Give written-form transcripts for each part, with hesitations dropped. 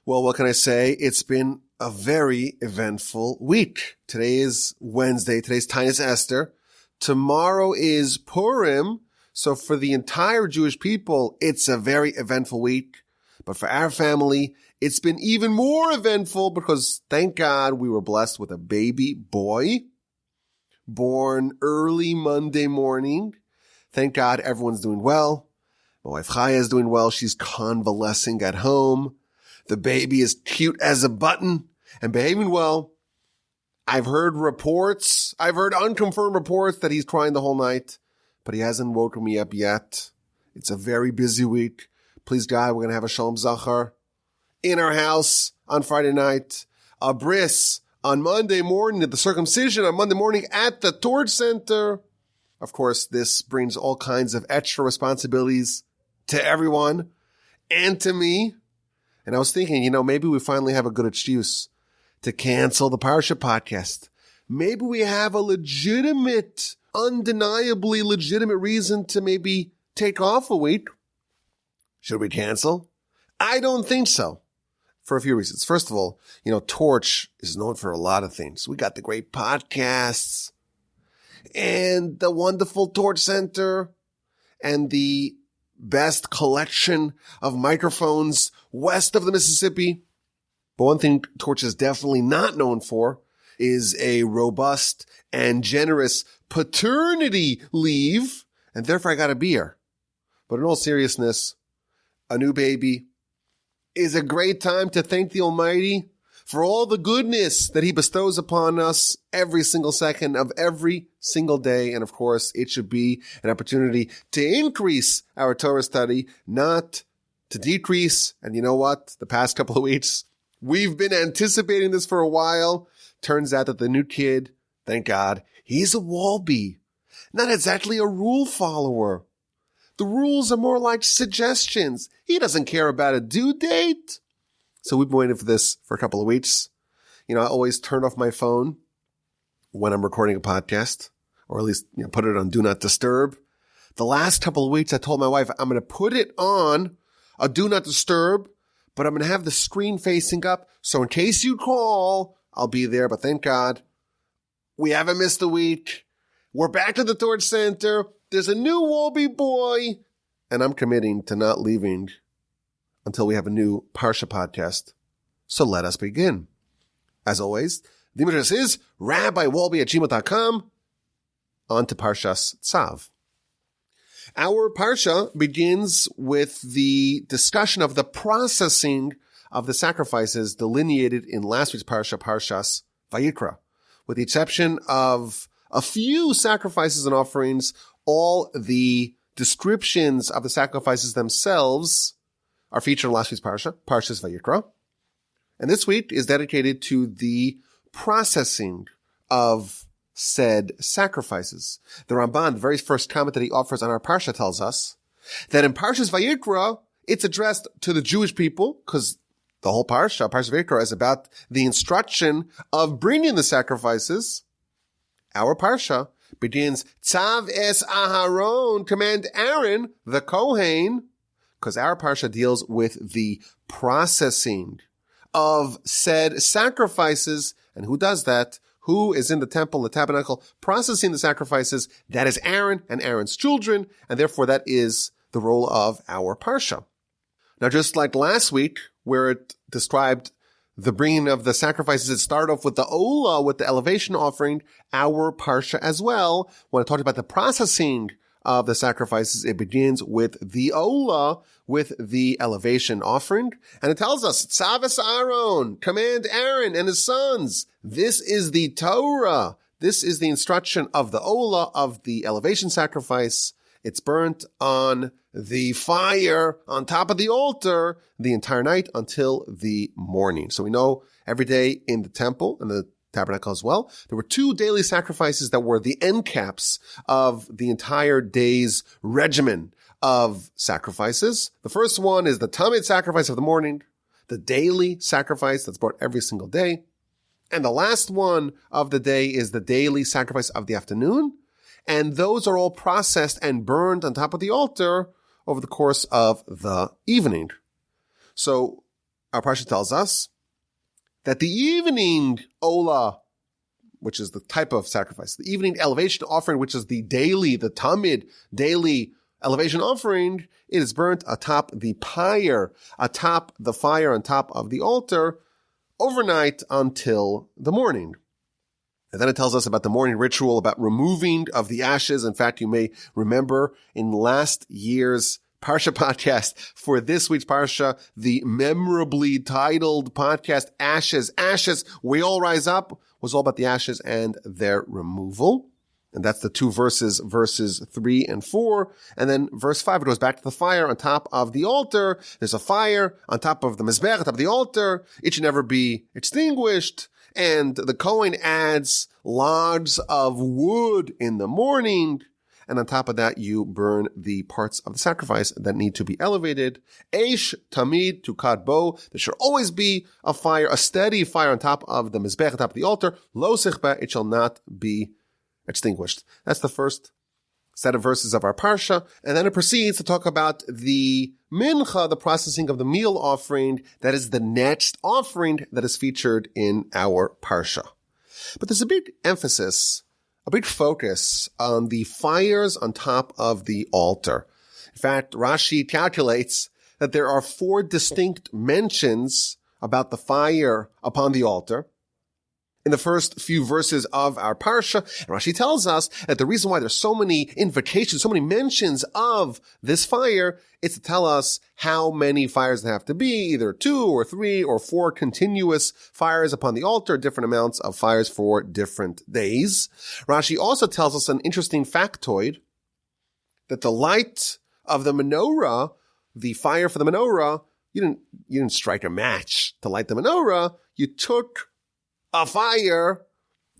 Well, what can I say? It's been a very eventful week. Today is Wednesday. Today's Taanis Esther. Tomorrow is Purim. So for the entire Jewish people, it's a very eventful week. But for our family, it's been even more eventful because thank God we were blessed with a baby boy born early Monday morning. Thank God everyone's doing well. My wife Chaya is doing well. She's convalescing at home. The baby is cute as a button and behaving well. I've heard unconfirmed reports that he's crying the whole night, but he hasn't woken me up yet. It's a very busy week. Please God, we're going to have a Shalom Zachar in our house on Friday night, a bris on Monday morning, the circumcision on Monday morning at the Torch Center. Of course, this brings all kinds of extra responsibilities to everyone and to me. And I was thinking, maybe we finally have a good excuse to cancel the Parsha Podcast. Maybe we have a undeniably legitimate reason to maybe take off a week. Should we cancel? I don't think so. For a few reasons. First of all, Torch is known for a lot of things. We got the great podcasts and the wonderful Torch Center and the best collection of microphones west of the Mississippi. But one thing Torch is definitely not known for is a robust and generous paternity leave, and therefore I gotta be here. But in all seriousness, a new baby is a great time to thank the Almighty for all the goodness that He bestows upon us every single second of every single day. And of course, it should be an opportunity to increase our Torah study, not to decrease. And you know what? The past couple of weeks, we've been anticipating this for a while. Turns out that the new kid, thank God, he's a Walby, not exactly a rule follower. The rules are more like suggestions. He doesn't care about a due date. So we've been waiting for this for a couple of weeks. I always turn off my phone when I'm recording a podcast, or at least, put it on Do Not Disturb. The last couple of weeks, I told my wife, I'm going to put it on a Do Not Disturb, but I'm going to have the screen facing up. So in case you call, I'll be there. But thank God we haven't missed a week. We're back to the Torch Center. There's a new Walby boy, and I'm committing to not leaving until we have a new Parsha Podcast. So let us begin. As always, the address is rabbywalby@gmail.com. On to Parshas Tzav. Our Parsha begins with the discussion of the processing of the sacrifices delineated in last week's Parsha, Parshas Vayikra. With the exception of a few sacrifices and offerings, all the descriptions of the sacrifices themselves are featured in last week's Parsha, Parshas Vayikra. And this week is dedicated to the processing of said sacrifices. The Ramban, the very first comment that he offers on our Parsha, tells us that in Parshas Vayikra, it's addressed to the Jewish people, because the whole Parshas Vayikra, is about the instruction of bringing the sacrifices. Our Parsha begins, Tzav es Aharon, command Aaron, the Kohen, because our Parsha deals with the processing of said sacrifices. And who does that? Who is in the temple, the tabernacle, processing the sacrifices? That is Aaron and Aaron's children, and therefore that is the role of our Parsha. Now, just like last week, where it described the bringing of the sacrifices, it started off with the Ola, with the elevation offering. Our Parsha as well, when it talked about the processing of the sacrifices, it begins with the Ola, with the elevation offering. And it tells us, Tzav es Aaron, command Aaron and his sons. This is the Torah. This is the instruction of the Ola, of the elevation sacrifice. It's burnt on the fire on top of the altar the entire night until the morning. So we know every day in the temple and the tabernacle as well, there were 2 daily sacrifices that were the end caps of the entire day's regimen of sacrifices. The first one is the Tamid sacrifice of the morning, the daily sacrifice that's brought every single day. And the last one of the day is the daily sacrifice of the afternoon. And those are all processed and burned on top of the altar over the course of the evening. So our Parsha tells us that the evening ola, which is the type of sacrifice, the evening elevation offering, which is the tamid, daily elevation offering, it is burnt atop the pyre, atop the fire on top of the altar, overnight until the morning. And then it tells us about the morning ritual, about removing of the ashes. In fact, you may remember in last year's Parsha Podcast, for this week's Parsha, the memorably titled podcast, Ashes, Ashes, We All Rise Up, was all about the ashes and their removal. And that's the two verses 3 and 4. And then verse 5, it goes back to the fire on top of the altar. There's a fire on top of the mizbech, on top of the altar. It should never be extinguished. And the Kohen adds logs of wood in the morning. And on top of that, you burn the parts of the sacrifice that need to be elevated. Eish tamid to kadbo. There should always be a fire, a steady fire on top of the mizbech, on top of the altar. Lo sichba, it shall not be extinguished. That's the first set of verses of our Parsha. And then it proceeds to talk about the mincha, the processing of the meal offering. That is the next offering that is featured in our Parsha. But there's a big emphasis, a big focus on the fires on top of the altar. In fact, Rashi calculates that there are 4 distinct mentions about the fire upon the altar in the first few verses of our Parsha. And Rashi tells us that the reason why there's so many invocations, so many mentions of this fire, is to tell us how many fires there have to be, either 2 or 3 or 4 continuous fires upon the altar, different amounts of fires for different days. Rashi also tells us an interesting factoid, that the light of the menorah, the fire for the menorah, you didn't strike a match to light the menorah. You took a fire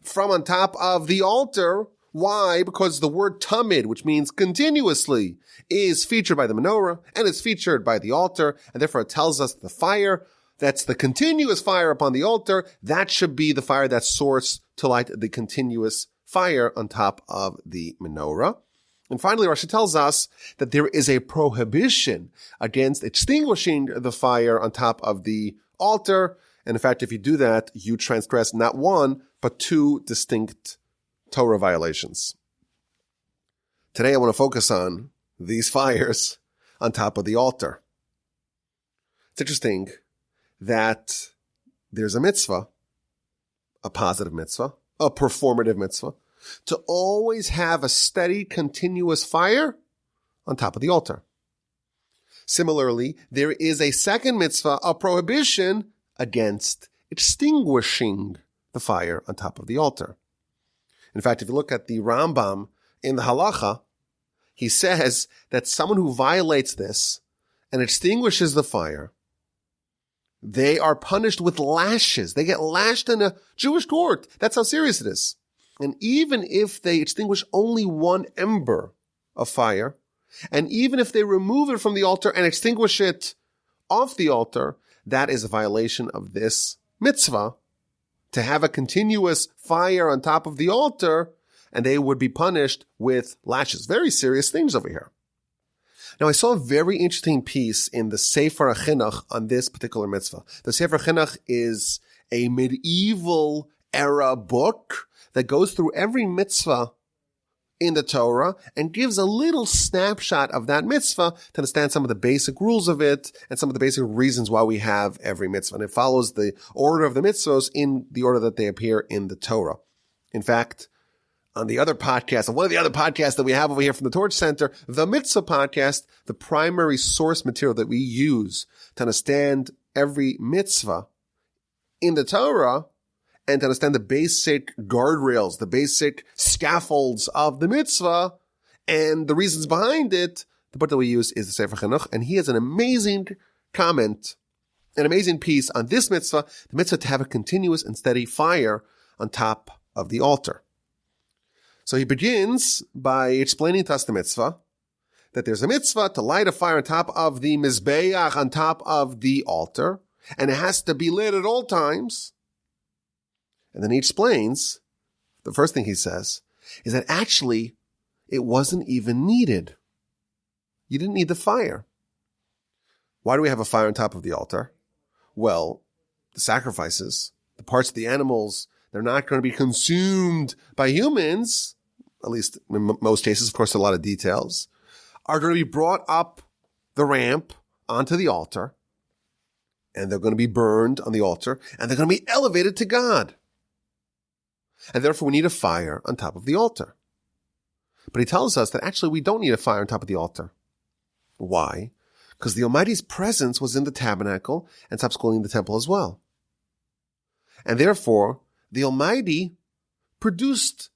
from on top of the altar. Why? Because the word tamid, which means continuously, is featured by the menorah and is featured by the altar, and therefore it tells us the fire that's the continuous fire upon the altar, that should be the fire that's source to light the continuous fire on top of the menorah. And finally, Rashi tells us that there is a prohibition against extinguishing the fire on top of the altar. And in fact, if you do that, you transgress not 1, but 2 distinct Torah violations. Today, I want to focus on these fires on top of the altar. It's interesting that there's a mitzvah, a positive mitzvah, a performative mitzvah, to always have a steady, continuous fire on top of the altar. Similarly, there is a second mitzvah, a prohibition against extinguishing the fire on top of the altar. In fact, if you look at the Rambam in the Halacha, he says that someone who violates this and extinguishes the fire, they are punished with lashes. They get lashed in a Jewish court. That's how serious it is. And even if they extinguish only 1 ember of fire, and even if they remove it from the altar and extinguish it off the altar, that is a violation of this mitzvah, to have a continuous fire on top of the altar, and they would be punished with lashes. Very serious things over here. Now, I saw a very interesting piece in the Sefer HaChinuch on this particular mitzvah. The Sefer HaChinuch is a medieval era book that goes through every mitzvah in the Torah and gives a little snapshot of that mitzvah to understand some of the basic rules of it and some of the basic reasons why we have every mitzvah. And it follows the order of the mitzvahs in the order that they appear in the Torah. In fact, on the other podcast, on one of the other podcasts that we have over here from the Torch Center, the Mitzvah Podcast, the primary source material that we use to understand every mitzvah in the Torah and to understand the basic guardrails, the basic scaffolds of the mitzvah and the reasons behind it, the book that we use is the Sefer Chinuch, and he has an amazing comment, an amazing piece on this mitzvah, the mitzvah to have a continuous and steady fire on top of the altar. So he begins by explaining to us the mitzvah, that there's a mitzvah to light a fire on top of the mizbeach, on top of the altar, and it has to be lit at all times. And then he explains, the first thing he says, is that actually it wasn't even needed. You didn't need the fire. Why do we have a fire on top of the altar? Well, the sacrifices, the parts of the animals, they're not going to be consumed by humans, at least in most cases, of course, a lot of details, are going to be brought up the ramp onto the altar, and they're going to be burned on the altar, and they're going to be elevated to God. And therefore, we need a fire on top of the altar. But he tells us that actually we don't need a fire on top of the altar. Why? Because the Almighty's presence was in the tabernacle and subsequently in the temple as well. And therefore, the Almighty produced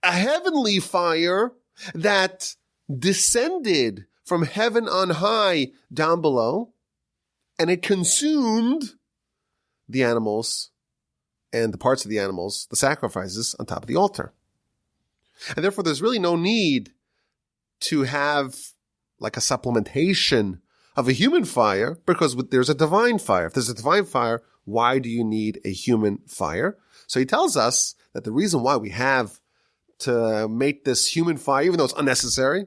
a heavenly fire that descended from heaven on high down below, and it consumed the animals and the parts of the animals, the sacrifices on top of the altar. And therefore, there's really no need to have like a supplementation of a human fire, because there's a divine fire. If there's a divine fire, why do you need a human fire? So he tells us that the reason why we have to make this human fire, even though it's unnecessary,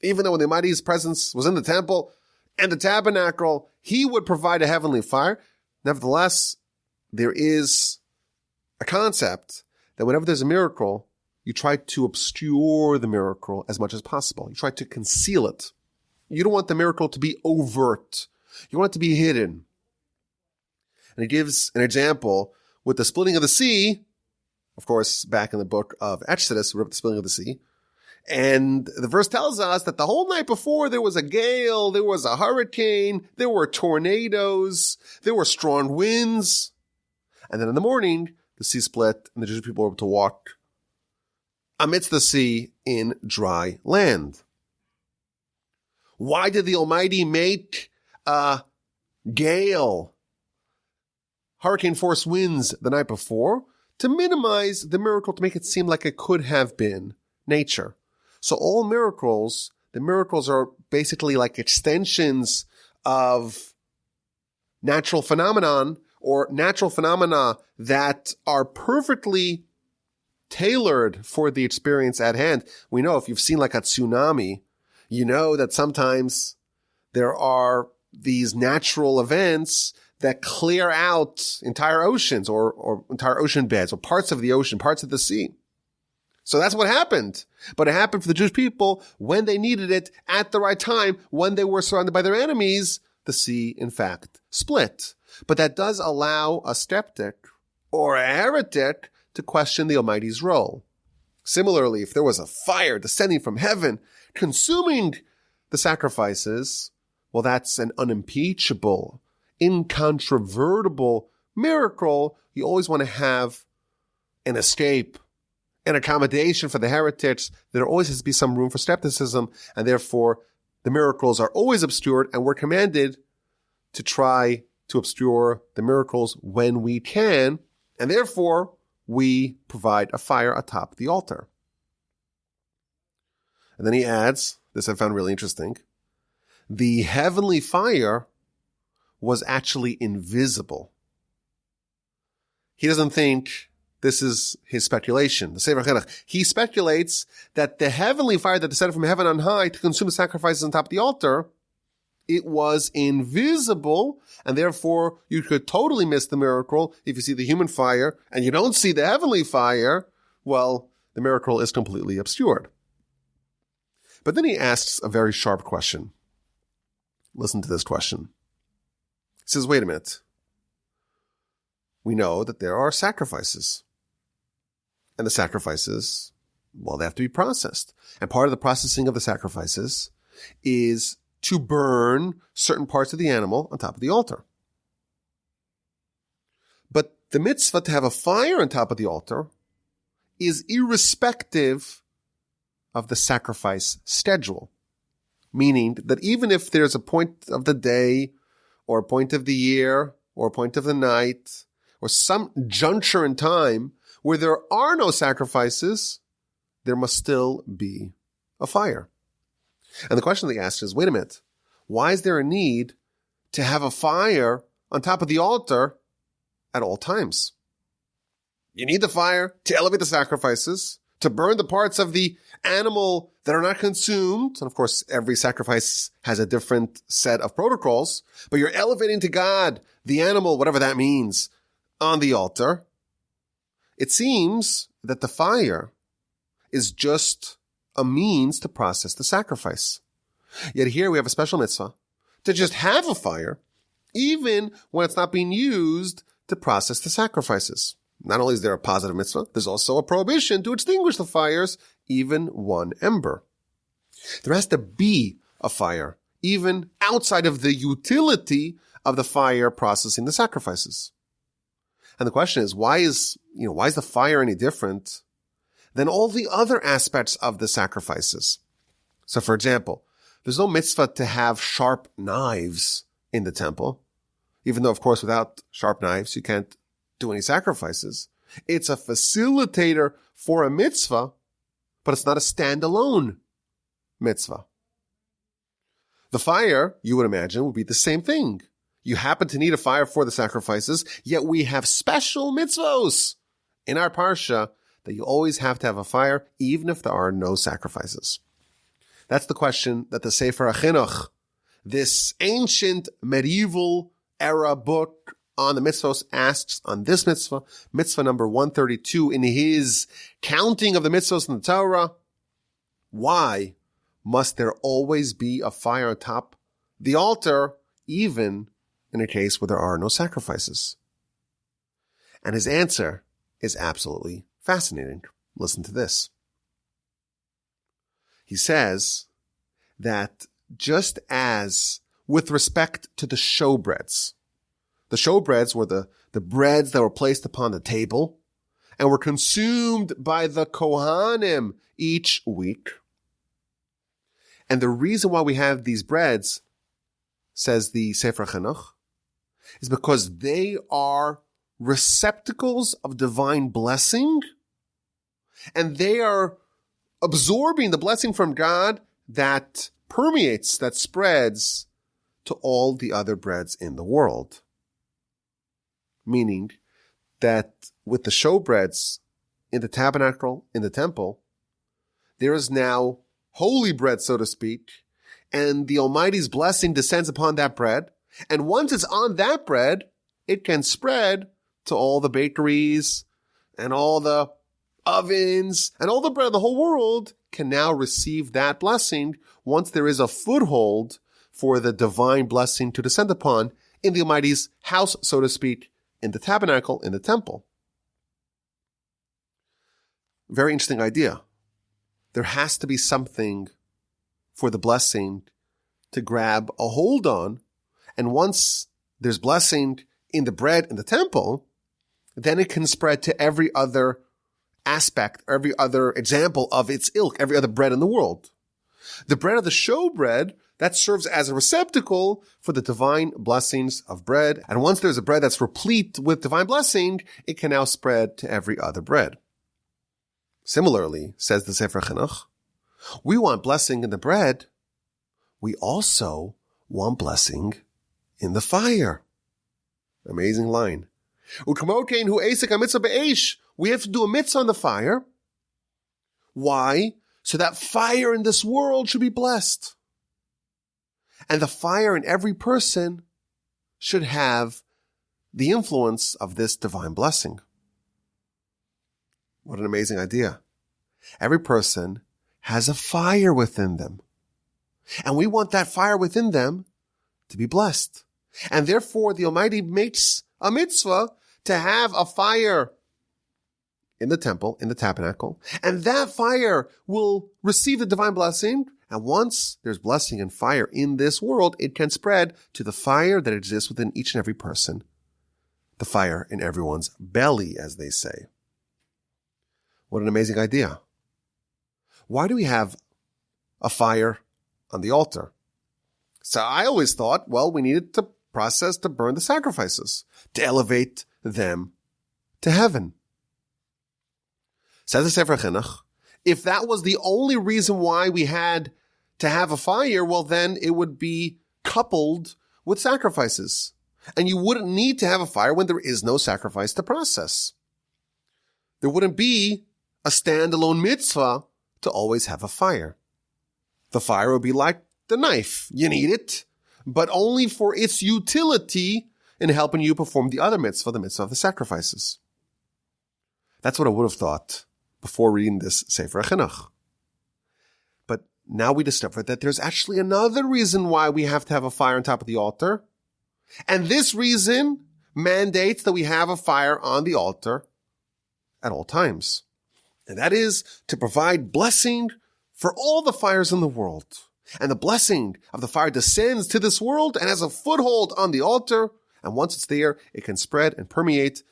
even though when the Almighty's presence was in the temple and the tabernacle, he would provide a heavenly fire. Nevertheless, there is a concept that whenever there's a miracle, you try to obscure the miracle as much as possible. You try to conceal it. You don't want the miracle to be overt. You want it to be hidden. And he gives an example with the splitting of the sea. Of course, back in the book of Exodus, we read the splitting of the sea. And the verse tells us that the whole night before there was a gale, there was a hurricane, there were tornadoes, there were strong winds. And then in the morning, the sea split and the Jewish people were able to walk amidst the sea in dry land. Why did the Almighty make a gale, hurricane force winds the night before? To minimize the miracle, to make it seem like it could have been nature. So all miracles, the miracles are basically like extensions of natural phenomenon or natural phenomena that are perfectly tailored for the experience at hand. We know if you've seen like a tsunami, you know that sometimes there are these natural events that clear out entire oceans or entire ocean beds or parts of the ocean, parts of the sea. So that's what happened. But it happened for the Jewish people when they needed it at the right time, when they were surrounded by their enemies. The sea, in fact, split. But that does allow a skeptic or a heretic to question the Almighty's role. Similarly, if there was a fire descending from heaven, consuming the sacrifices, well, that's an unimpeachable, incontrovertible miracle. You always want to have an escape, an accommodation for the heretics. There always has to be some room for skepticism, and therefore the miracles are always obscured, and we're commanded to try to obscure the miracles when we can, and therefore we provide a fire atop the altar. And then he adds, this I found really interesting, the heavenly fire was actually invisible. He doesn't think this is his speculation. The Sefer Chinuch, he speculates that the heavenly fire that descended from heaven on high to consume the sacrifices on top of the altar, it was invisible, and therefore you could totally miss the miracle if you see the human fire and you don't see the heavenly fire. Well, the miracle is completely obscured. But then he asks a very sharp question. Listen to this question. He says, wait a minute. We know that there are sacrifices. And the sacrifices, well, they have to be processed. And part of the processing of the sacrifices is to burn certain parts of the animal on top of the altar. But the mitzvah to have a fire on top of the altar is irrespective of the sacrifice schedule. Meaning that even if there's a point of the day or a point of the year or a point of the night or some juncture in time where there are no sacrifices, there must still be a fire. And the question they asked is, wait a minute, why is there a need to have a fire on top of the altar at all times? You need the fire to elevate the sacrifices, to burn the parts of the animal that are not consumed. And of course, every sacrifice has a different set of protocols, but you're elevating to God the animal, whatever that means, on the altar. It seems that the fire is just a means to process the sacrifice. Yet here we have a special mitzvah to just have a fire, even when it's not being used to process the sacrifices. Not only is there a positive mitzvah, there's also a prohibition to extinguish the fires, even one ember. There has to be a fire, even outside of the utility of the fire processing the sacrifices. And the question is, why is the fire any different than all the other aspects of the sacrifices? So for example, there's no mitzvah to have sharp knives in the temple, even though, of course, without sharp knives, you can't do any sacrifices. It's a facilitator for a mitzvah, but it's not a standalone mitzvah. The fire, you would imagine, would be the same thing. You happen to need a fire for the sacrifices, yet we have special mitzvos in our parsha that you always have to have a fire, even if there are no sacrifices. That's the question that the Sefer HaChinuch, this ancient medieval era book on the mitzvos, asks on this mitzvah, mitzvah number 132, in his counting of the mitzvos in the Torah. Why must there always be a fire atop the altar, even in a case where there are no sacrifices? And his answer is absolutely fascinating. Listen to this. He says that just as with respect to the showbreads were the breads that were placed upon the table and were consumed by the Kohanim each week. And the reason why we have these breads, says the Sefer HaChinuch, is because they are receptacles of divine blessing, and they are absorbing the blessing from God that permeates, that spreads to all the other breads in the world. Meaning that with the showbreads in the tabernacle, in the temple, there is now holy bread, so to speak, and the Almighty's blessing descends upon that bread. And once it's on that bread, it can spread to all the bakeries and all the ovens and all the bread of the whole world can now receive that blessing once there is a foothold for the divine blessing to descend upon in the Almighty's house, so to speak, in the tabernacle, in the temple. Very interesting idea. There has to be something for the blessing to grab a hold on. And once there's blessing in the bread in the temple, then it can spread to every other aspect, every other example of its ilk, every other bread in the world. The bread of the showbread, that serves as a receptacle for the divine blessings of bread. And once there's a bread that's replete with divine blessing, it can now spread to every other bread. Similarly, says the Sefer HaChinuch, we want blessing in the bread. We also want blessing in the fire. Amazing line. We have to do a mitzvah on the fire. Why? So that fire in this world should be blessed. And the fire in every person should have the influence of this divine blessing. What an amazing idea. Every person has a fire within them. And we want that fire within them to be blessed. And therefore, the Almighty makes a mitzvah to have a fire in the temple, in the tabernacle. And that fire will receive the divine blessing. And once there's blessing and fire in this world, it can spread to the fire that exists within each and every person. The fire in everyone's belly, as they say. What an amazing idea. Why do we have a fire on the altar? So I always thought, well, we needed to process to burn the sacrifices, to elevate them to heaven. Says the Sefer HaChinuch, if that was the only reason why we had to have a fire, well, then it would be coupled with sacrifices. And you wouldn't need to have a fire when there is no sacrifice to process. There wouldn't be a standalone mitzvah to always have a fire. The fire would be like the knife. You need it, but only for its utility in helping you perform the other mitzvah, the mitzvah of the sacrifices. That's what I would have thought before reading this Sefer HaChinuch. But now we discover that there's actually another reason why we have to have a fire on top of the altar. And this reason mandates that we have a fire on the altar at all times. And that is to provide blessing for all the fires in the world. And the blessing of the fire descends to this world and has a foothold on the altar. And once it's there, it can spread and permeate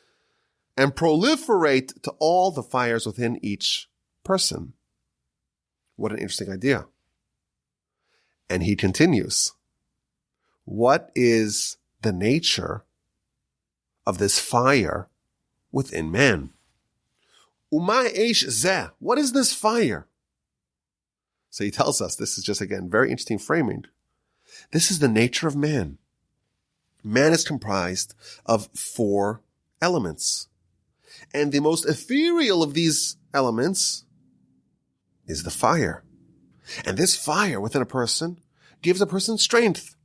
and proliferate to all the fires within each person. What an interesting idea. And he continues. What is the nature of this fire within man? Uma eish zeh. What is this fire? So he tells us, this is just, again, very interesting framing. This is the nature of man. Man is comprised of 4 elements. And the most ethereal of these elements is the fire. And this fire within a person gives a person strength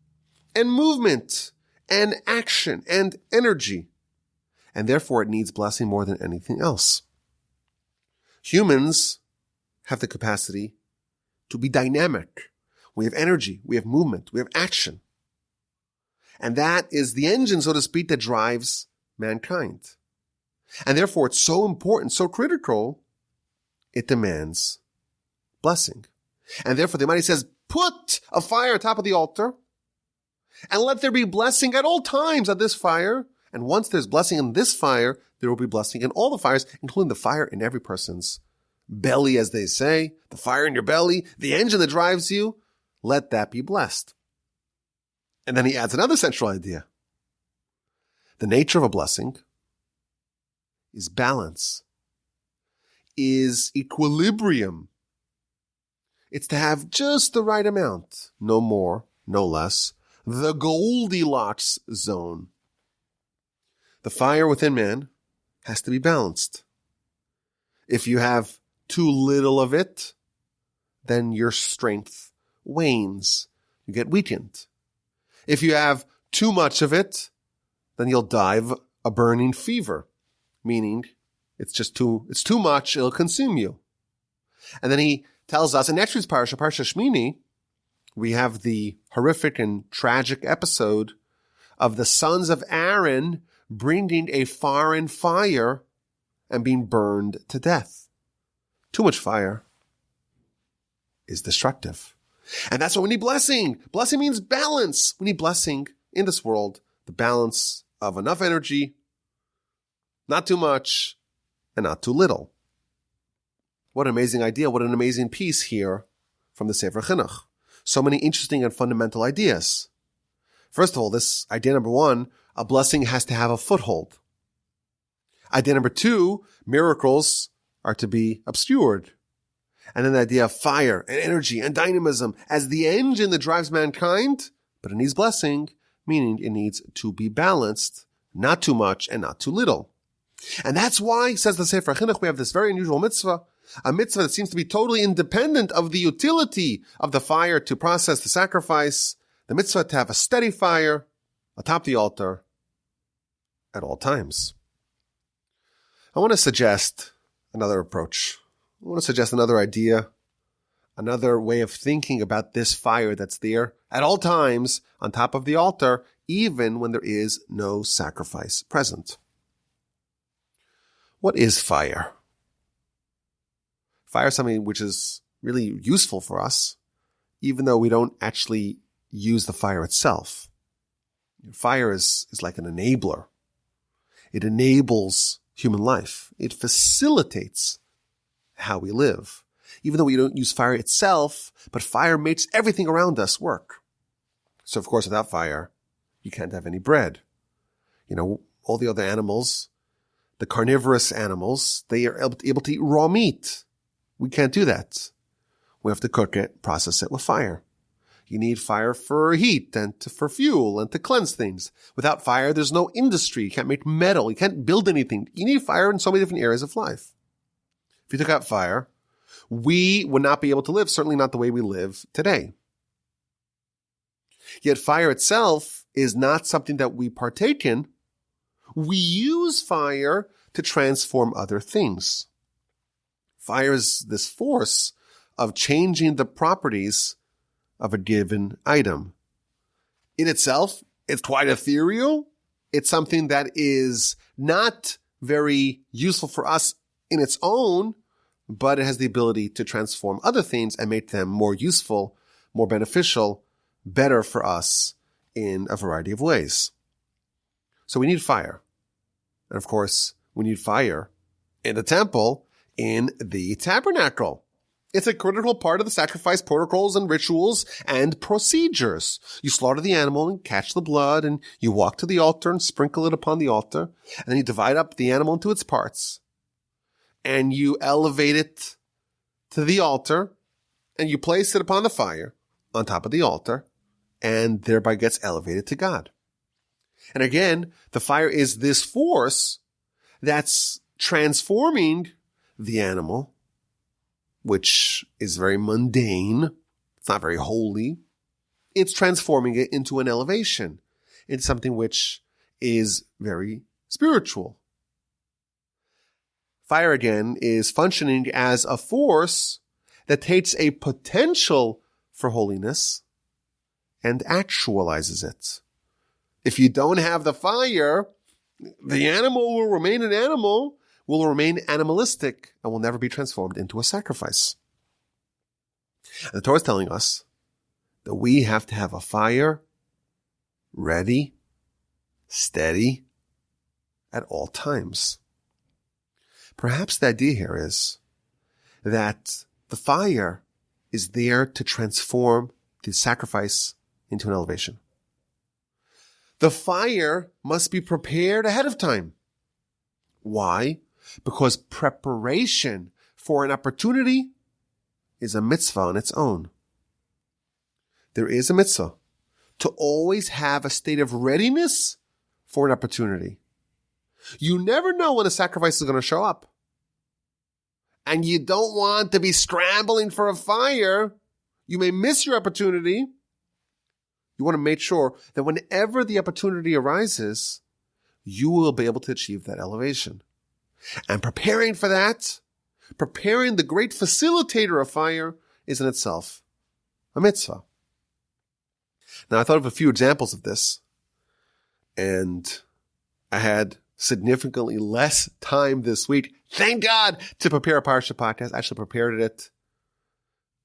and movement and action and energy. And therefore it needs blessing more than anything else. Humans have the capacity to be dynamic. We have energy, we have movement, we have action. And that is the engine, so to speak, that drives mankind. And therefore it's so important, so critical, it demands blessing. And therefore the Almighty says, put a fire on top of the altar and let there be blessing at all times on this fire. And once there's blessing in this fire, there will be blessing in all the fires, including the fire in every person's belly, as they say, the fire in your belly, the engine that drives you. Let that be blessed. And then he adds another central idea. The nature of a blessing is balance, is equilibrium. It's to have just the right amount, no more, no less, the Goldilocks zone. The fire within man has to be balanced. If you have too little of it, then your strength wanes. You get weakened. If you have too much of it, then you'll die of a burning fever, meaning it's too much, it'll consume you. And then he tells us, in next week's Parsha Shmini, we have the horrific and tragic episode of the sons of Aaron bringing a foreign fire and being burned to death. Too much fire is destructive. And that's why we need blessing. Blessing means balance. We need blessing in this world, the balance of enough energy, not too much, and not too little. What an amazing idea. What an amazing piece here from the Sefer Chinuch. So many interesting and fundamental ideas. First of all, this idea number 1, a blessing has to have a foothold. Idea number 2, miracles are to be obscured. And then the idea of fire and energy and dynamism as the engine that drives mankind, but it needs blessing, meaning it needs to be balanced, not too much and not too little. And that's why, says the Sefer Chinuch, we have this very unusual mitzvah, a mitzvah that seems to be totally independent of the utility of the fire to process the sacrifice, the mitzvah to have a steady fire atop the altar at all times. I want to suggest another approach. I want to suggest another idea, another way of thinking about this fire that's there at all times on top of the altar, even when there is no sacrifice present. What is fire? Fire is something which is really useful for us, even though we don't actually use the fire itself. Fire is like an enabler. It enables human life. It facilitates how we live. Even though we don't use fire itself, but fire makes everything around us work. So of course, without fire, you can't have any bread. All the other animals, the carnivorous animals, they are able to eat raw meat. We can't do that. We have to cook it, process it with fire. You need fire for heat and for fuel and to cleanse things. Without fire, there's no industry. You can't make metal. You can't build anything. You need fire in so many different areas of life. if you took out fire, we would not be able to live, certainly not the way we live today. Yet fire itself is not something that we partake in. We use fire to transform other things. Fire is this force of changing the properties of a given item. In itself, it's quite ethereal. It's something that is not very useful for us in its own, but it has the ability to transform other things and make them more useful, more beneficial, better for us in a variety of ways. So we need fire. And of course, we need fire in the temple, in the tabernacle. It's a critical part of the sacrifice protocols and rituals and procedures. You slaughter the animal and catch the blood, and you walk to the altar and sprinkle it upon the altar, and then you divide up the animal into its parts, and you elevate it to the altar, and you place it upon the fire on top of the altar, and thereby gets elevated to God. And again, the fire is this force that's transforming the animal, which is very mundane. It's not very holy. It's transforming it into an elevation, into something which is very spiritual. Fire, again, is functioning as a force that takes a potential for holiness and actualizes it. If you don't have the fire, the animal will remain an animal, will remain animalistic, and will never be transformed into a sacrifice. And the Torah is telling us that we have to have a fire ready, steady, at all times. Perhaps the idea here is that the fire is there to transform the sacrifice into an elevation. The fire must be prepared ahead of time. Why? Because preparation for an opportunity is a mitzvah on its own. There is a mitzvah to always have a state of readiness for an opportunity. You never know when a sacrifice is going to show up. And you don't want to be scrambling for a fire. You may miss your opportunity. You want to make sure that whenever the opportunity arises, you will be able to achieve that elevation. And preparing for that, preparing the great facilitator of fire, is in itself a mitzvah. Now, I thought of a few examples of this, and I had significantly less time this week, thank God, to prepare a Parsha podcast. I actually prepared it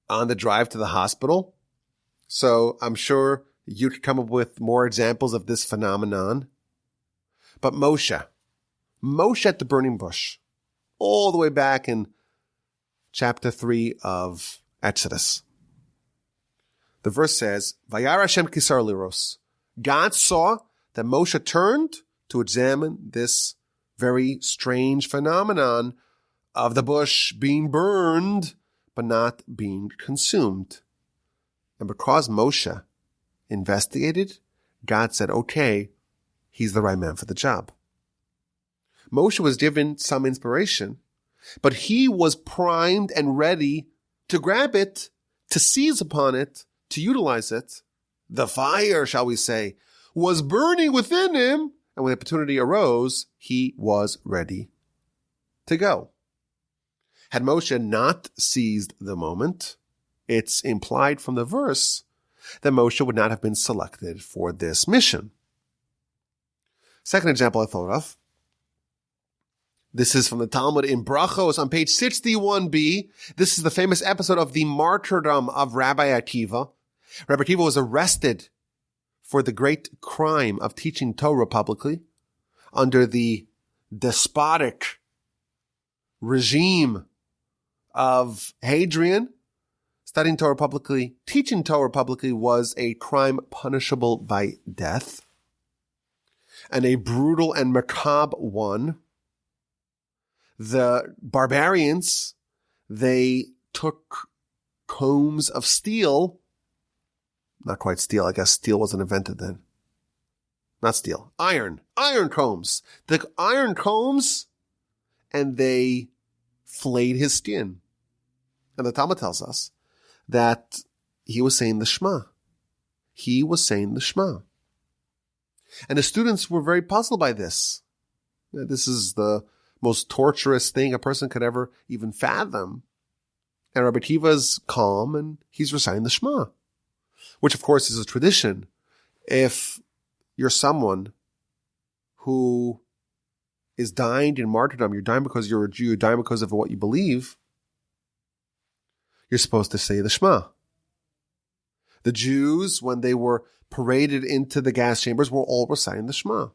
on the drive to the hospital. So I'm sure you could come up with more examples of this phenomenon. But Moshe at the burning bush, all the way back in chapter 3 of Exodus. The verse says, Vayar Hashem kisar liros. God saw that Moshe turned to examine this very strange phenomenon of the bush being burned, but not being consumed. And because Moshe investigated, God said, okay, he's the right man for the job. Moshe was given some inspiration, but he was primed and ready to grab it, to seize upon it, to utilize it. The fire, shall we say, was burning within him, and when the opportunity arose, he was ready to go. Had Moshe not seized the moment, it's implied from the verse that Moshe would not have been selected for this mission. Second example I thought of. This is from the Talmud in Brachos on page 61b. This is the famous episode of the martyrdom of Rabbi Akiva. Rabbi Akiva was arrested for the great crime of teaching Torah publicly under the despotic regime of Hadrian. Studying Torah publicly, teaching Torah publicly was a crime punishable by death, and a brutal and macabre one. The barbarians, they took combs of steel, not quite steel, I guess steel wasn't invented then. Not steel, iron combs. They took iron combs and they flayed his skin. And the Talmud tells us that he was saying the Shema. He was saying the Shema. And the students were very puzzled by this. This is the most torturous thing a person could ever even fathom. And Rabbi Akiva's calm and he's reciting the Shema, which of course is a tradition. If you're someone who is dying in martyrdom, you're dying because you're a Jew, you're dying because of what you believe, you're supposed to say the Shema. The Jews, when they were paraded into the gas chambers, were all reciting the Shema.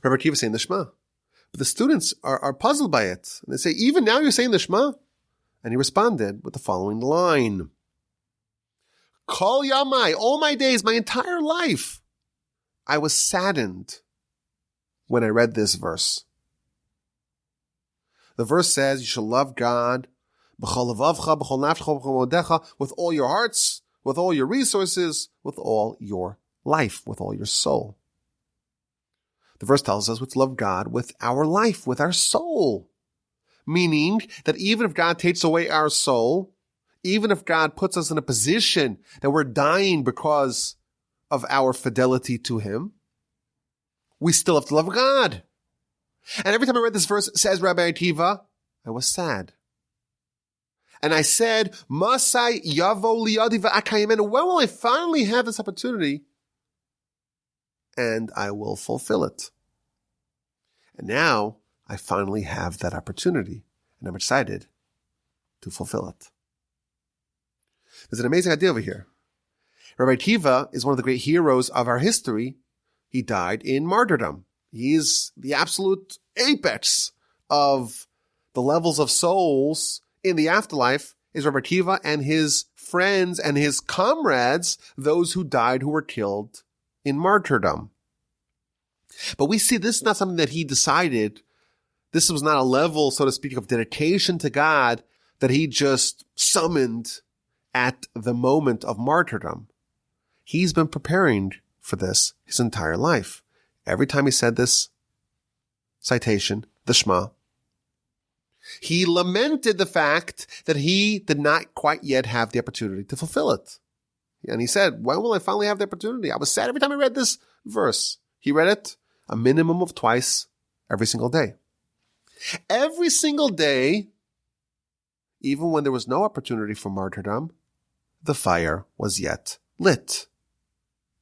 Rabbi Akiva saying the Shema. But the students are puzzled by it. And they say, even now you're saying the Shema? And he responded with the following line. Kol yamai, all my days, my entire life, I was saddened when I read this verse. The verse says, you shall love God with all your hearts, with all your resources, with all your life, with all your soul. The verse tells us to love God with our life, with our soul. Meaning that even if God takes away our soul, even if God puts us in a position that we're dying because of our fidelity to Him, we still have to love God. And every time I read this verse, says Rabbi Akiva, I was sad. And I said, Masai yavo liyadi v'akayimenu, when will I finally have this opportunity? And I will fulfill it. And now I finally have that opportunity, and I'm excited to fulfill it. There's an amazing idea over here. Rabbi Akiva is one of the great heroes of our history. He died in martyrdom. He is the absolute apex of the levels of souls in the afterlife is Rabbi Akiva and his friends and his comrades, those who died who were killed in martyrdom. But we see this is not something that he decided. This was not a level, so to speak, of dedication to God that he just summoned at the moment of martyrdom. He's been preparing for this his entire life. Every time he said this citation, the Shema, he lamented the fact that he did not quite yet have the opportunity to fulfill it. And he said, when will I finally have the opportunity? I was sad every time I read this verse. He read it a minimum of twice every single day. Every single day, even when there was no opportunity for martyrdom, the fire was yet lit.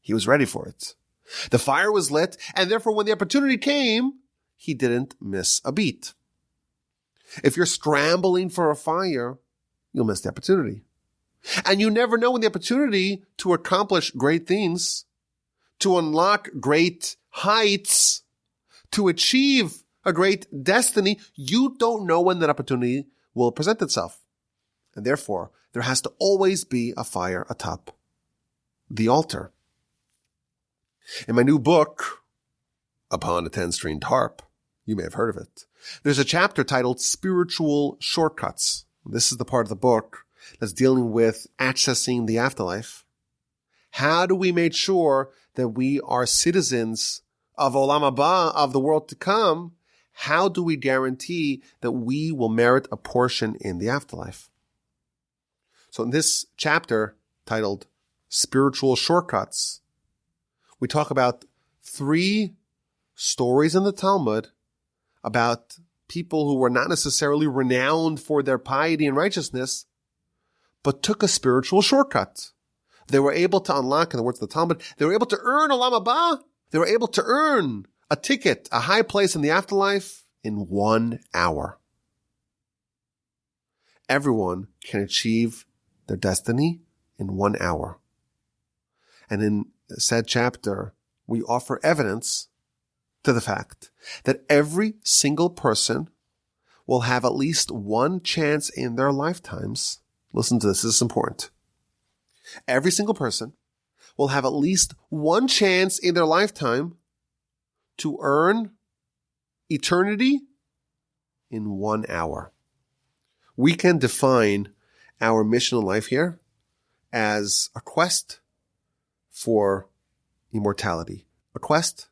He was ready for it. The fire was lit, and therefore when the opportunity came, he didn't miss a beat. If you're scrambling for a fire, you'll miss the opportunity. And you never know when the opportunity to accomplish great things, to unlock great heights, to achieve a great destiny, you don't know when that opportunity will present itself. And therefore, there has to always be a fire atop the altar. In my new book, Upon a 10-Stringed Harp, you may have heard of it, there's a chapter titled Spiritual Shortcuts. This is the part of the book that's dealing with accessing the afterlife. How do we make sure that we are citizens of Olam Haba, of the world to come? How do we guarantee that we will merit a portion in the afterlife? So in this chapter titled Spiritual Shortcuts, we talk about 3 stories in the Talmud about people who were not necessarily renowned for their piety and righteousness, but took a spiritual shortcut. They were able to unlock, in the words of the Talmud, they were able to earn Olam Haba. They were able to earn a ticket, a high place in the afterlife in 1 hour. Everyone can achieve their destiny in 1 hour. And in said chapter, we offer evidence to the fact that every single person will have at least one chance in their lifetimes. Listen to this, this is important. Every single person will have at least one chance in their lifetime to earn eternity in 1 hour. We can define our mission in life here as a quest for immortality, a quest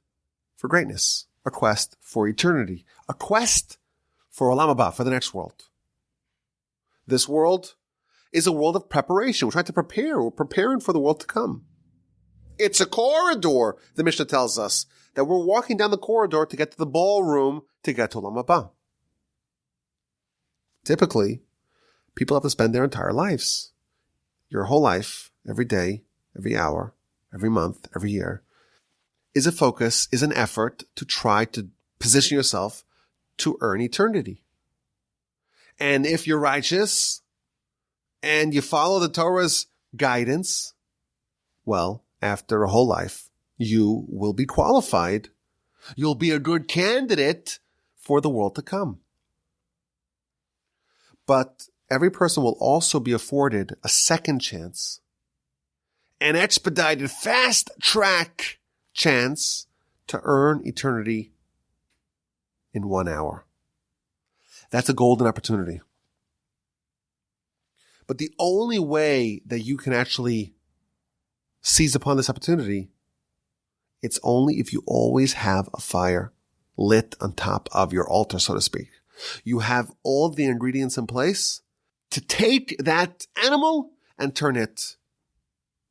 for greatness, a quest for eternity, a quest for Olam Haba, for the next world. This world is a world of preparation. We're trying to prepare. We're preparing for the world to come. It's a corridor, the Mishnah tells us, that we're walking down the corridor to get to the ballroom to get to Olam Haba. Typically, people have to spend their entire lives, your whole life, every day, every hour, every month, every year, is a focus, is an effort to try to position yourself to earn eternity. And if you're righteous and you follow the Torah's guidance, well, after a whole life, you will be qualified. You'll be a good candidate for the world to come. But every person will also be afforded a second chance, an expedited, fast-track chance to earn eternity in 1 hour. That's a golden opportunity. But the only way that you can actually seize upon this opportunity, it's only if you always have a fire lit on top of your altar, so to speak. You have all the ingredients in place to take that animal and turn it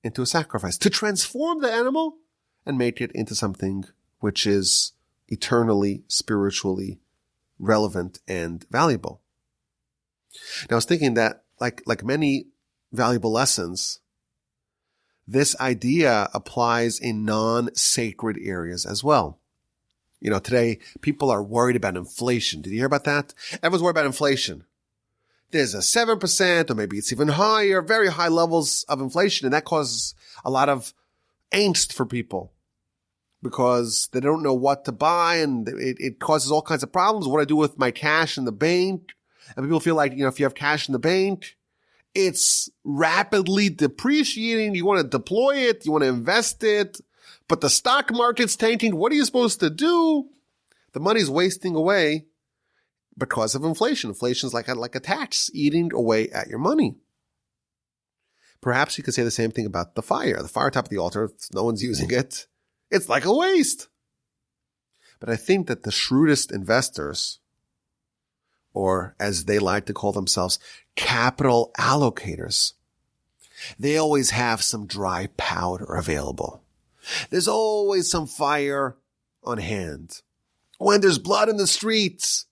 into a sacrifice, to transform the animal and make it into something which is eternally, spiritually relevant and valuable. Now, I was thinking that like many valuable lessons, this idea applies in non-sacred areas as well. You know, today people are worried about inflation. Did you hear about that? Everyone's worried about inflation. There's a 7%, or maybe it's even higher, very high levels of inflation, and that causes a lot of angst for people because they don't know what to buy, and it causes all kinds of problems. What do I do with my cash in the bank? And people feel like, you know, if you have cash in the bank, it's rapidly depreciating. You want to deploy it. You want to invest it. But the stock market's tanking. What are you supposed to do? The money's wasting away because of inflation. Inflation is like a tax eating away at your money. Perhaps you could say the same thing about the fire. The fire top of the altar, no one's using it. It's like a waste. But I think that the shrewdest investors, or as they like to call themselves, capital allocators, they always have some dry powder available. There's always some fire on hand. When there's blood in the streets,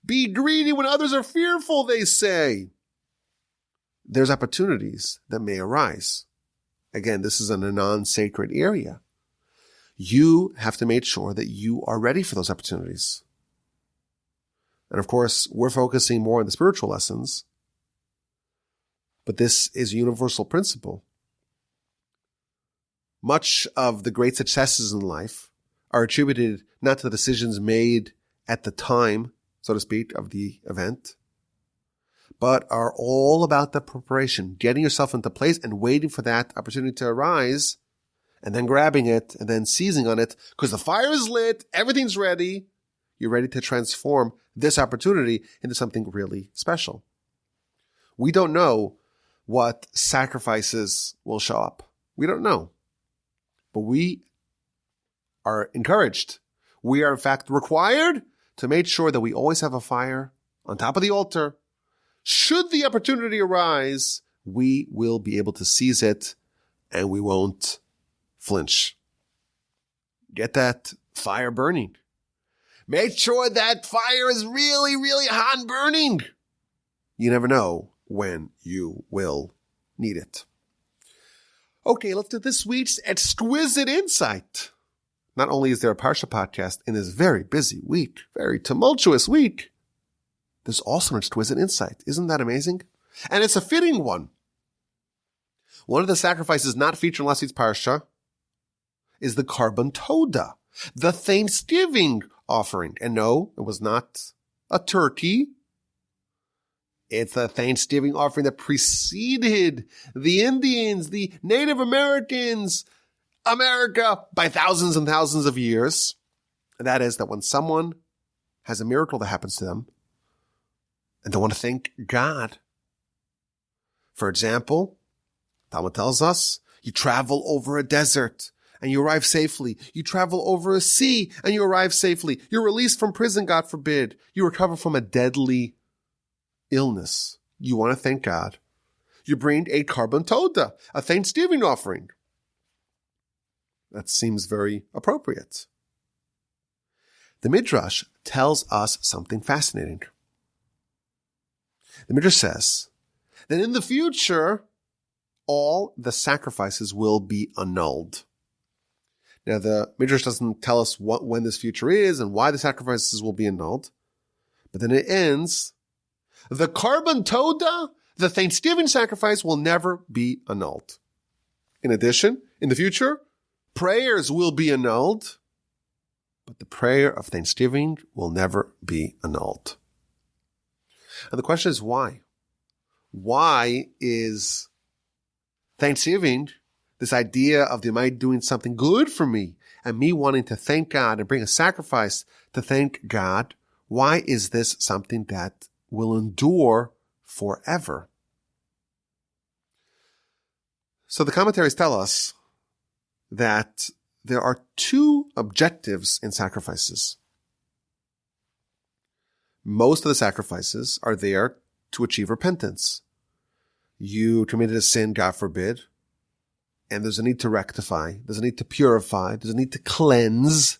be greedy when others are fearful, they say. There's opportunities that may arise. Again, this is in a non-sacred area. You have to make sure that you are ready for those opportunities. And of course, we're focusing more on the spiritual lessons, but this is a universal principle. Much of the great successes in life are attributed not to the decisions made at the time, so to speak, of the event, but are all about the preparation, getting yourself into place and waiting for that opportunity to arise, and then grabbing it and then seizing on it, because the fire is lit, everything's ready. You're ready to transform this opportunity into something really special. We don't know what sacrifices will show up. We don't know. But we are encouraged. We are, in fact, required to make sure that we always have a fire on top of the altar. Should the opportunity arise, we will be able to seize it and we won't flinch. Get that fire burning. Make sure that fire is really, really hot and burning. You never know when you will need it. Okay, let's do this week's exquisite insight. Not only is there a Parsha podcast in this very busy week, very tumultuous week, there's also an exquisite insight. Isn't that amazing? And it's a fitting one. One of the sacrifices not featured in last week's Parsha is the Karban Toda, the Thanksgiving offering. And no, it was not a turkey. It's a Thanksgiving offering that preceded the Indians, the Native Americans, America by thousands and thousands of years. And that is that when someone has a miracle that happens to them and they want to thank God. For example, Talmud tells us you travel over a desert and you arrive safely. You travel over a sea and you arrive safely. You're released from prison, God forbid. You recover from a deadly illness. You want to thank God. You bring a carbon toda, a thanksgiving offering. That seems very appropriate. The Midrash tells us something fascinating. The Midrash says that in the future, all the sacrifices will be annulled. Now, the Midrash doesn't tell us when this future is and why the sacrifices will be annulled. But then it ends, the carbon toda, the Thanksgiving sacrifice, will never be annulled. In addition, in the future, prayers will be annulled, but the prayer of thanksgiving will never be annulled. And the question is why? Why is Thanksgiving, this idea of the Almighty doing something good for me and me wanting to thank God and bring a sacrifice to thank God, why is this something that will endure forever? So the commentaries tell us that there are two objectives in sacrifices. Most of the sacrifices are there to achieve repentance. You committed a sin, God forbid, and there's a need to rectify, there's a need to purify, there's a need to cleanse,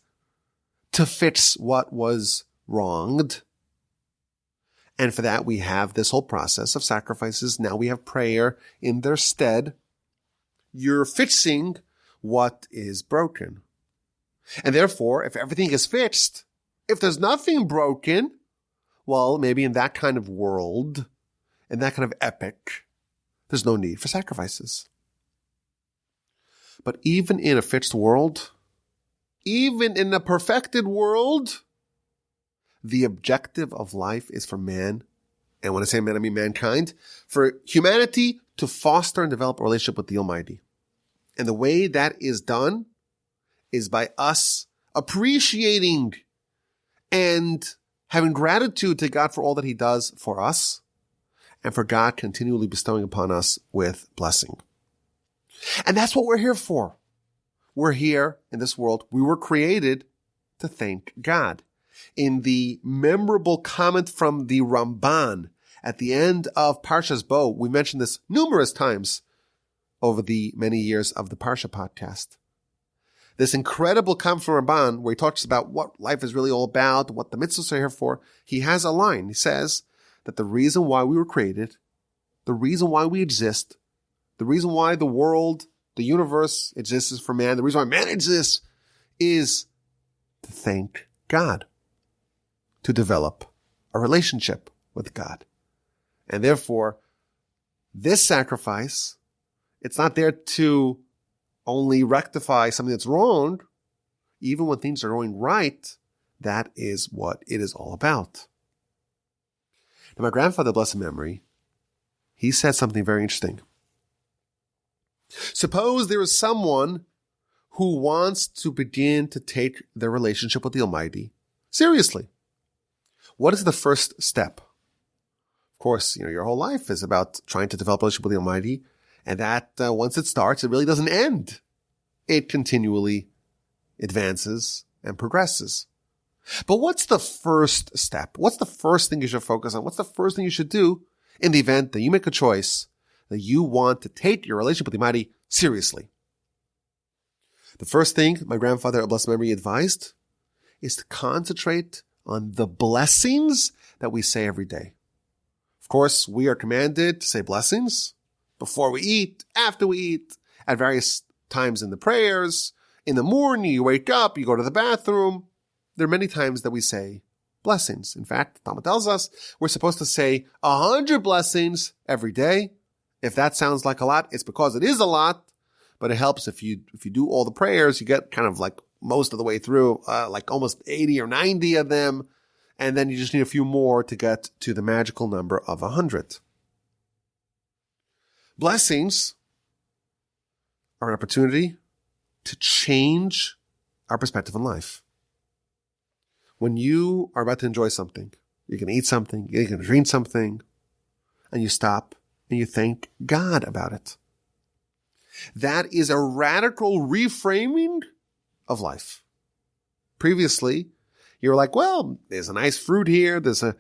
to fix what was wronged. And for that, we have this whole process of sacrifices. Now we have prayer in their stead. You're fixing what is broken. And therefore, if everything is fixed, if there's nothing broken, well, maybe in that kind of world, in that kind of epic, there's no need for sacrifices. But even in a fixed world, even in a perfected world, the objective of life is for man, and when I say man, I mean mankind, for humanity to foster and develop a relationship with the Almighty. And the way that is done is by us appreciating and having gratitude to God for all that He does for us, and for God continually bestowing upon us with blessing. And that's what we're here for. We're here in this world. We were created to thank God. In the memorable comment from the Ramban at the end of Parshas Bo, we mentioned this numerous times over the many years of the Parsha Podcast. This incredible comment from Ramban where he talks about what life is really all about, what the mitzvahs are here for. He has a line. He says that the reason why we were created, the reason why we exist, the reason why the world, the universe exists is for man, the reason why man exists is to thank God, to develop a relationship with God. And therefore, this sacrifice, it's not there to only rectify something that's wrong. Even when things are going right, that is what it is all about. Now, my grandfather, blessed memory, he said something very interesting. Suppose there is someone who wants to begin to take their relationship with the Almighty seriously. What is the first step? Of course, your whole life is about trying to develop a relationship with the Almighty, and that once it starts, it really doesn't end. It continually advances and progresses. But what's the first step? What's the first thing you should focus on? What's the first thing you should do in the event that you make a choice that you want to take your relationship with the Almighty seriously? The first thing my grandfather, of blessed memory, advised is to concentrate on the blessings that we say every day. Of course, we are commanded to say blessings before we eat, after we eat, at various times in the prayers. In the morning, you wake up, you go to the bathroom. There are many times that we say blessings. In fact, Talmud tells us we're supposed to say 100 blessings every day. If that sounds like a lot, it's because it is a lot, but it helps if you do all the prayers, you get kind of like most of the way through, like almost 80 or 90 of them, and then you just need a few more to get to the magical number of 100. Blessings are an opportunity to change our perspective on life. When you are about to enjoy something, you're going to eat something, you're going to drink something, and you stop and you thank God about it. That is a radical reframing of life. Previously, you were like, well, there's a nice fruit here. There's a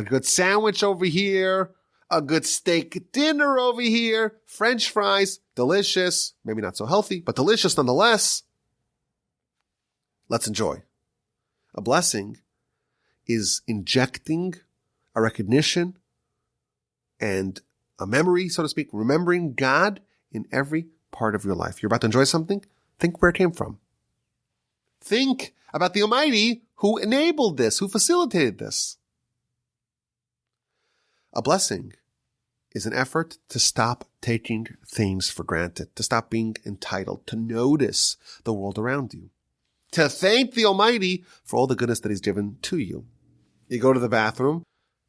good sandwich over here, a good steak dinner over here, French fries, delicious, maybe not so healthy, but delicious nonetheless. Let's enjoy. A blessing is injecting a recognition and a memory, so to speak, remembering God in every part of your life. You're about to enjoy something? Think where it came from. Think about the Almighty who enabled this, who facilitated this. A blessing is an effort to stop taking things for granted, to stop being entitled, to notice the world around you, to thank the Almighty for all the goodness that He's given to you. You go to the bathroom.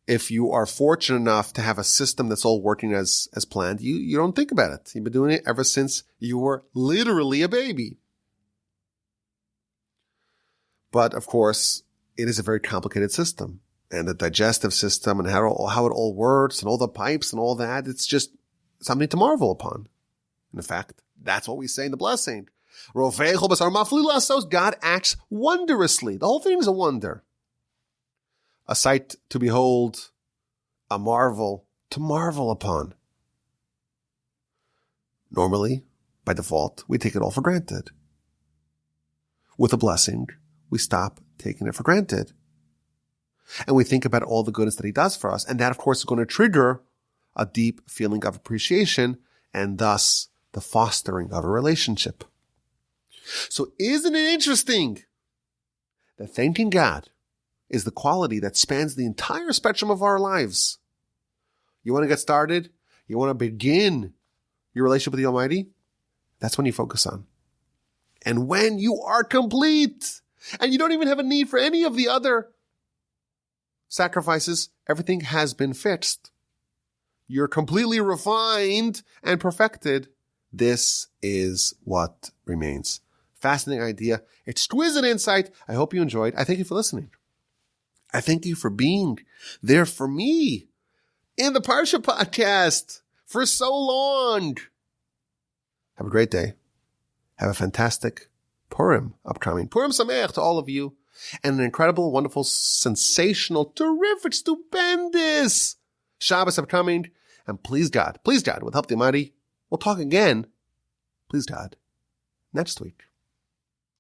If you are fortunate enough to have a system that's all working as planned, you don't think about it. You've been doing it ever since you were literally a baby. But of course, it is a very complicated system. And the digestive system and how it all works and all the pipes and all that, it's just something to marvel upon. And in fact, that's what we say in the blessing. God acts wondrously. The whole thing is a wonder. A sight to behold, a marvel to marvel upon. Normally, by default, we take it all for granted. With a blessing, we stop taking it for granted. And we think about all the goodness that He does for us. And that, of course, is going to trigger a deep feeling of appreciation and thus the fostering of a relationship. So isn't it interesting that thanking God is the quality that spans the entire spectrum of our lives? You want to get started? You want to begin your relationship with the Almighty? That's when you focus on. And when you are complete and you don't even have a need for any of the other sacrifices, everything has been fixed. You're completely refined and perfected. This is what remains. Fascinating idea. Exquisite insight. I hope you enjoyed. I thank you for listening. I thank you for being there for me in the Parsha Podcast for so long. Have a great day. Have a fantastic Purim upcoming. Purim Sameach to all of you. And an incredible, wonderful, sensational, terrific, stupendous Shabbat upcoming. And please God, with help of the Almighty, we'll talk again, please God, next week.